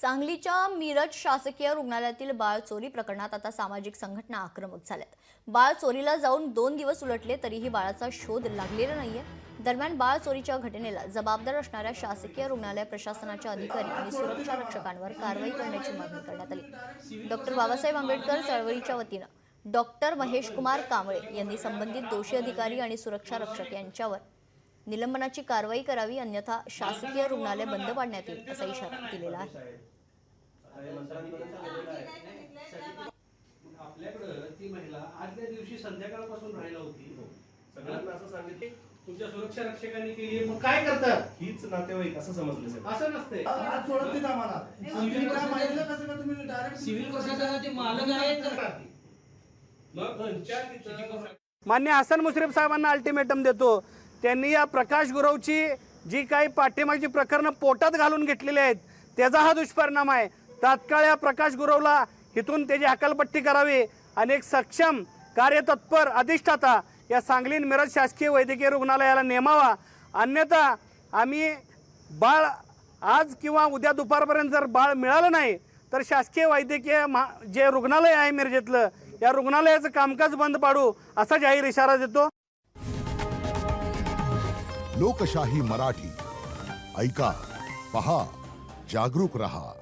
सांगलीच्या मिरज शासकीय रुग्णालयातील बाळ चोरी प्रकरणात आता सामाजिक संघटना आक्रमक झाल्यात। बाळ चोरीला जाऊन 2 दिवस उलटले तरीही बाळाचा शोध लागलेला नाहीये। दरम्यान बाळ चोरीच्या घटनेला जबाबदार असणाऱ्या शासकीय रुग्णालय प्रशासनाच्या अधिकारी आणि सुरक्षा रक्षकांवर कारवाई करण्याची मागणी करण्यात आली। डॉक्टर बाबासाहेब आंबेडकर चळवळीच्या वतीनं डॉक्टर महेश कुमार कांबळे यांनी संबंधित दोषी अधिकारी आणि सुरक्षा रक्षक यांच्यावर निलंबनाची कारवाई करावी, अन्यथा शासकीय रुग्णालय बंद पाडण्यात येईल असा इशारा दिलेला आहे। आपल्याकडे ती महिला आदल्या दिवशी संध्याकाळपासून राहिला होती। सगळ्यांना असं सांगितले तुमच्या सुरक्षा रक्षकांनी केली, मग काय करतात? हीच नातेवाईक असं समजले सर। असं नसते। आज सोडत नाही आम्हाला। सिव्हिल काय माहिती कसं का तुम्ही डायरेक्ट सिव्हिल प्रशासनाचे मालक आहेत मग पंचायत मान्य हसन मुश्रीफ साहेबांना अल्टिमेटम देतो, त्यांनी या प्रकाश गुरवची जी काही पाठीमागची प्रकरणं पोटात घालून घेतलेली आहेत त्याचा हा दुष्परिणाम आहे। तात्काळ या प्रकाश गुरवला इथून त्याची हकालपट्टी करावी आणि एक सक्षम कार्यतत्पर अधिष्ठाता या सांगली मिरज शासकीय वैद्यकीय रुग्णालयाला नेमावा, अन्यथा आम्ही बाळ आज किंवा उद्या दुपारपर्यंत जर बाळ मिळालं नाही तर शासकीय वैद्यकीय जे रुग्णालय आहे मिरजेतलं या रुग्णालयाचं कामकाज बंद पाडू असा जाहीर इशारा देतो। लोकशाही मराठी ऐका, पहा, जागरूक रहा।